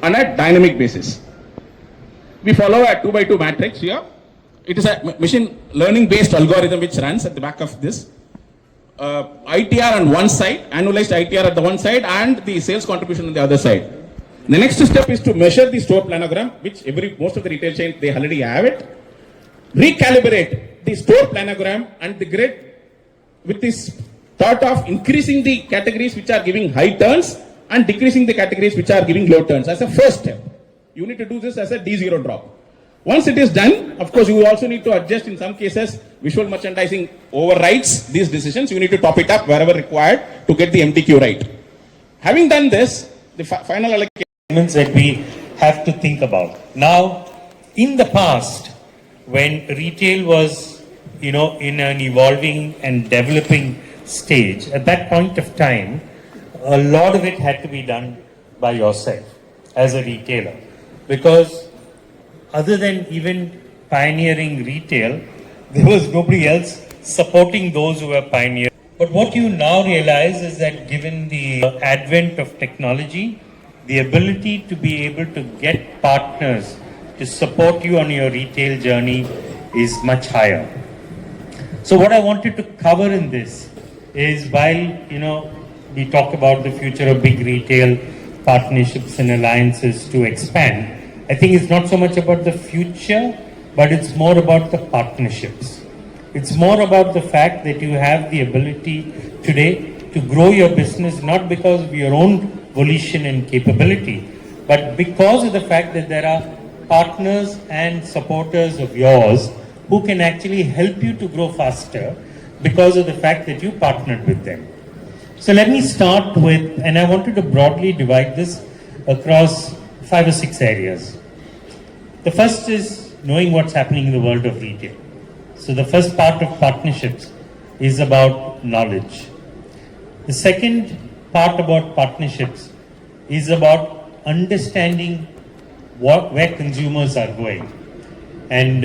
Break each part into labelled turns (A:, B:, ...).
A: on a dynamic basis. We follow a 2x2 matrix here. It is a machine learning based algorithm which runs at the back of this. ITR on one side, annualized ITR at the one side, and the sales contribution on the other side. The next step is to measure the store planogram, which most of the retail chains, they already have it. Recalibrate the store planogram and the grid with this thought of increasing the categories which are giving high turns and decreasing the categories which are giving low turns as a first step. You need to do this as a D0 drop. Once it is done, of course, you also need to adjust in some cases. Visual merchandising overrides these decisions. You need to top it up wherever required to get the MTQ right. Having done this, the final allocation
B: that we have to think about. Now, in the past, when retail was, in an evolving and developing stage, at that point of time, a lot of it had to be done by yourself as a retailer. Because other than even pioneering retail, there was nobody else supporting those who were pioneering. But what you now realize is that given the advent of technology, the ability to be able to get partners to support you on your retail journey is much higher. So what I wanted to cover in this is, while, we talk about the future of big retail partnerships and alliances to expand, I think it's not so much about the future, but it's more about the partnerships. It's more about the fact that you have the ability today to grow your business, not because of your own volition and capability, but because of the fact that there are partners and supporters of yours who can actually help you to grow faster because of the fact that you partnered with them. So let me start with, and I wanted to broadly divide this across 5 or 6 areas. The first is knowing what's happening in the world of retail. So the first part of partnerships is about knowledge. The second part about partnerships is about understanding where consumers are going and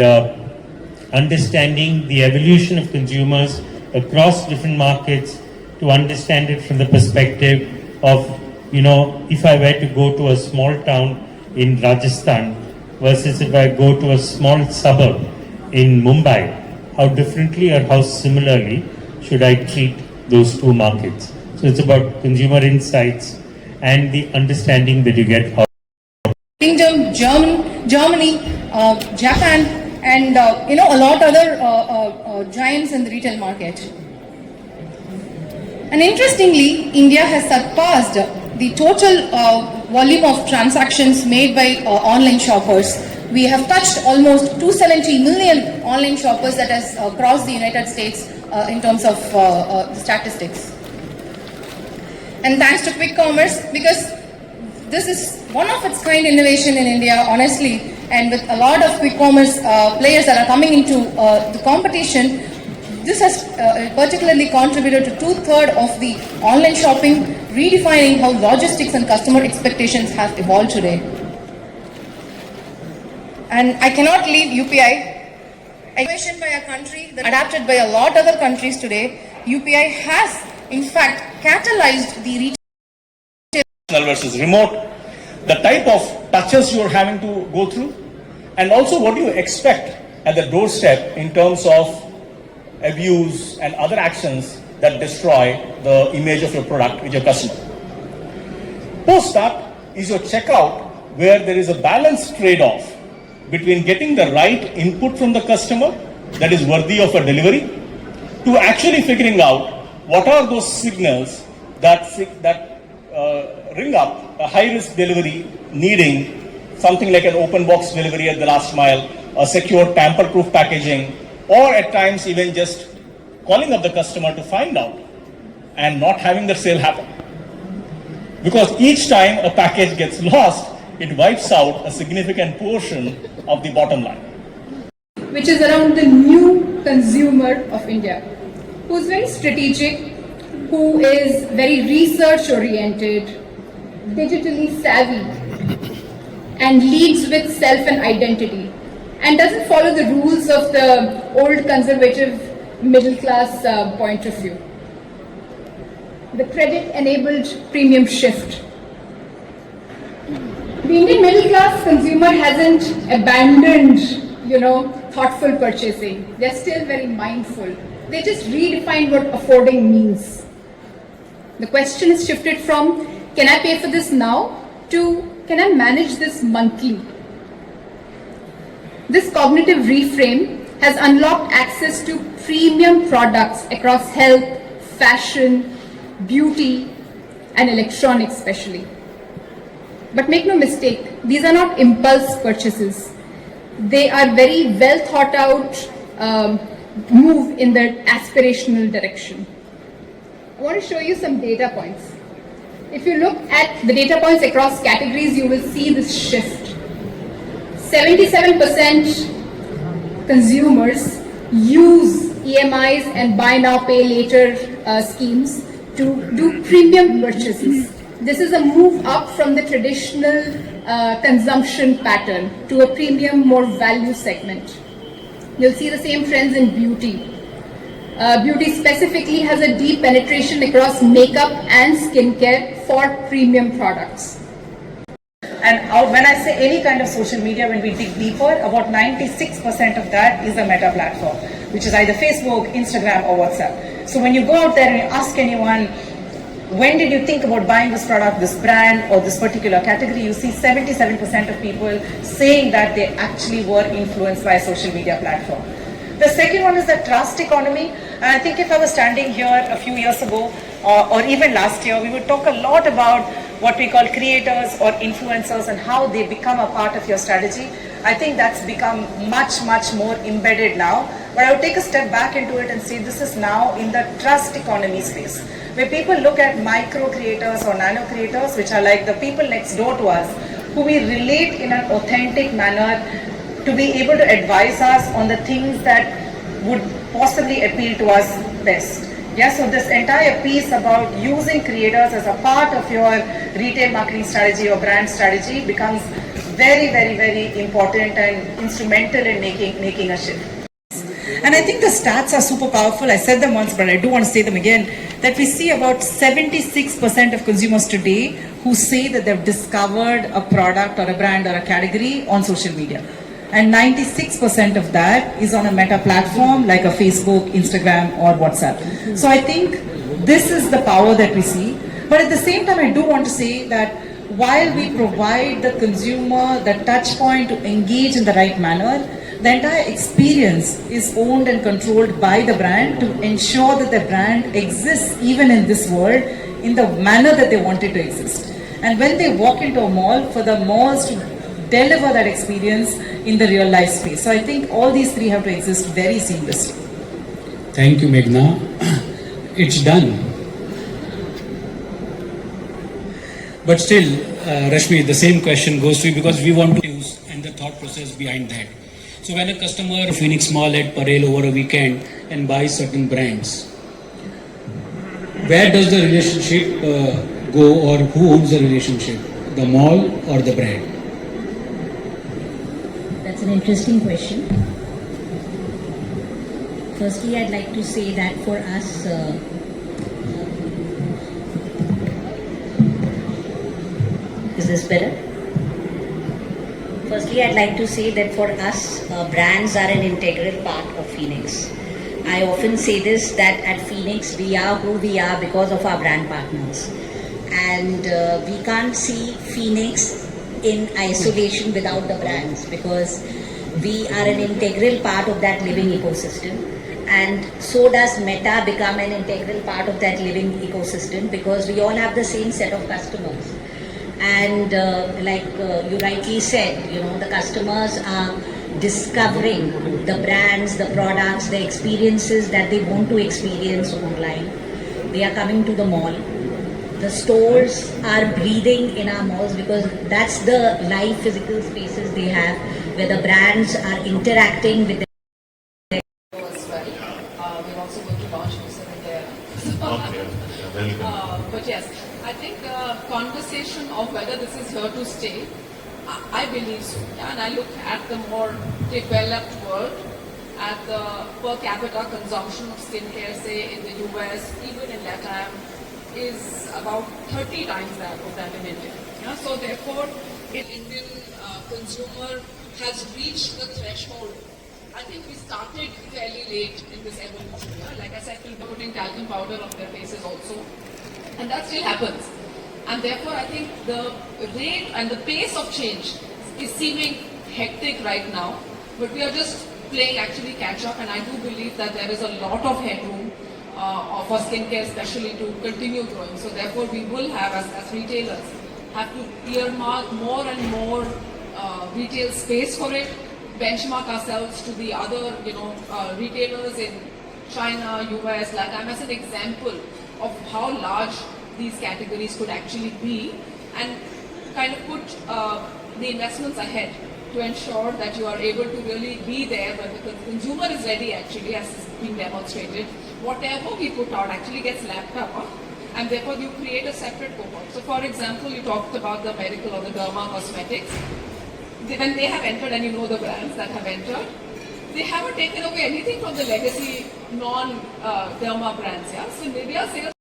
B: understanding the evolution of consumers across different markets, to understand it from the perspective of, if I were to go to a small town in Rajasthan versus if I go to a small suburb in Mumbai, how differently or how similarly should I treat those two markets? So it's about consumer insights and the understanding that you get out.
C: Kingdom, Germany, Japan, and a lot other giants in the retail market. And interestingly, India has surpassed the total volume of transactions made by online shoppers. We have touched almost 270 million online shoppers that has crossed the United States in terms of statistics. And thanks to quick commerce, because this is one of its kind innovation in India, honestly, and with a lot of quick commerce players that are coming into the competition, this has particularly contributed to 2/3 of the online shopping, redefining how logistics and customer expectations have evolved today. And I cannot leave UPI. Innovation by a country that adapted by a lot of other countries today, UPI has in fact catalyzed the retail
D: versus remote, the type of touches you're having to go through, and also what do you expect at the doorstep in terms of abuse and other actions that destroy the image of your product with your customer. Post that is your checkout, where there is a balanced trade-off between getting the right input from the customer that is worthy of a delivery, to actually figuring out what are those signals that ring up a high-risk delivery needing something like an open box delivery at the last mile, a secure tamper-proof packaging, or at times even just calling up the customer to find out and not having the sale happen. Because each time a package gets lost, it wipes out a significant portion of the bottom line.
E: Which is around the new consumer of India, who's very strategic, who is very research oriented, digitally savvy, and leads with self and identity, and doesn't follow the rules of the old conservative middle class point of view. The credit enabled premium shift. The Indian middle class consumer hasn't abandoned, thoughtful purchasing. They're still very mindful. They just redefined what affording means. The question is shifted from, can I pay for this now, to, can I manage this monthly? This cognitive reframe has unlocked access to premium products across health, fashion, beauty, and electronics especially. But make no mistake, these are not impulse purchases. They are very well thought out move in the aspirational direction. I want to show you some data points. If you look at the data points across categories, you will see this shift. 77% consumers use EMIs and buy now pay later schemes to do premium purchases. This is a move up from the traditional consumption pattern to a premium, more value segment. You'll see the same trends in beauty. Beauty specifically has a deep penetration across makeup and skincare for premium products.
F: And when I say any kind of social media, when we dig deeper, about 96% of that is a meta platform, which is either Facebook, Instagram, or WhatsApp. So when you go out there and you ask anyone, when did you think about buying this product, this brand, or this particular category, you see 77% of people saying that they actually were influenced by a social media platform. The second one is the trust economy. And I think if I was standing here a few years ago, or even last year, we would talk a lot about what we call creators or influencers and how they become a part of your strategy. I think that's become much, much more embedded now. But I would take a step back into it and say this is now in the trust economy space, where people look at micro creators or nano creators, which are like the people next door to us, who we relate in an authentic manner to be able to advise us on the things that would possibly appeal to us best. Yeah, so this entire piece about using creators as a part of your retail marketing strategy or brand strategy becomes very, very, very important and instrumental in making a shift. And I think the stats are super powerful. I said them once, but I do want to say them again, that we see about 76% of consumers today who say that they've discovered a product or a brand or a category on social media. And 96% of that is on a meta platform like a Facebook, Instagram, or WhatsApp. So I think this is the power that we see. But at the same time, I do want to say that while we provide the consumer the touch point to engage in the right manner, the entire experience is owned and controlled by the brand to ensure that the brand exists even in this world in the manner that they want it to exist. And when they walk into a mall, for the malls to deliver that experience in the real life space. So I think all these three have to exist very seamlessly.
G: Thank you, Meghna. It's done. But still, Rashmi, the same question goes to you because we want to use and the thought process behind that. So when a customer Phoenix Mall at Parel over a weekend and buys certain brands, where does the relationship go, or who owns the relationship? The mall or the brand?
H: That's an interesting question. Firstly, I'd like to say that for us, is this better? Firstly, I'd like to say that for us, brands are an integral part of Phoenix. I often say this, that at Phoenix, we are who we are because of our brand partners. And we can't see Phoenix in isolation without the brands, because we are an integral part of that living ecosystem. And so does Meta become an integral part of that living ecosystem, because we all have the same set of customers. And like you rightly said, the customers are discovering the brands, the products, the experiences that they want to experience online. They are coming to the mall. The stores are breathing in our malls because that's the live physical spaces they have, where the brands are interacting with them.
I: As well. We're also going to launch Musa there. But yes, I think the conversation of whether this is here to stay, I believe so. Yeah? And I look at the more developed world, at the per capita consumption of skincare, say in the US, even in Latin, is about 30 times that of that in India. Yeah? So therefore, Indian consumer has reached the threshold. I think we started fairly late in this evolution. Yeah? Like I said, people are putting talcum powder on their faces also, and that still happens. And therefore, I think the rate and the pace of change is seeming hectic right now, but we are just playing actually catch up, and I do believe that there is a lot of headroom for skincare especially to continue growing. So therefore we will have, as retailers, have to earmark more and more retail space for it, benchmark ourselves to the other retailers in China, US, like I'm as an example of how large these categories could actually be, and kind of put the investments ahead to ensure that you are able to really be there when the consumer is ready, actually, as is being demonstrated. Whatever we put out actually gets lapped up, and therefore you create a separate cohort. So for example, you talked about the medical or the derma cosmetics. When they have entered, and you know the brands that have entered, they haven't taken away anything from the legacy non-derma brands, yeah? So maybe our sales